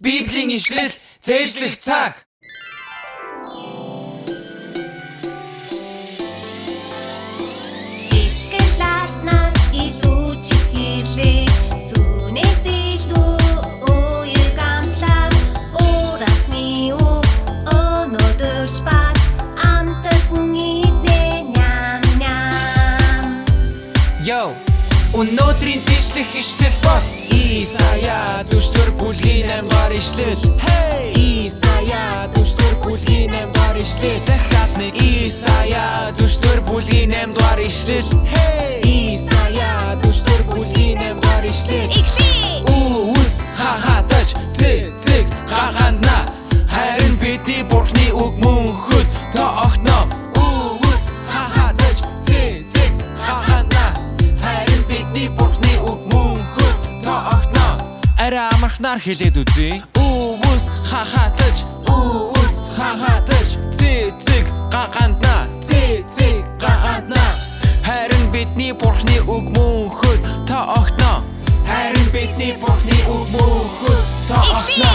Bibлийн ишлэл цээжлэх цаг. Шикэлатнаас илүү чихэлээ сүнээс илүү уяг амлаг урахны үг өнөөдөр ч бас амтад нийтнэ ням ням. Йоу, өнөөдрийн цээжлэх ишлэл бол Исая 44 бүлгийн 8-р ишлэл. Исая 44 бүлгийн 8-р ишлэл. Дахиад нэг Исая 44 бүлгийн 8-р ишлэл. Исая 44 бүлгийн 8-р ишлэл. Үс хахатаж цэг гагандна. Харин бидний Бурхны үг мөн хөт тоогно. Үс хахатаж цэг гагандна. Харин бидний Бурхны үг мөн хөт тоогно. Арай амархнаар хэлээд үзье. Үс хахатаж цэг гагандна. Харин бидний Бурхны үг мөн хөт тоогно. Харин бидний Бурхны үг мөн хөт тоогно.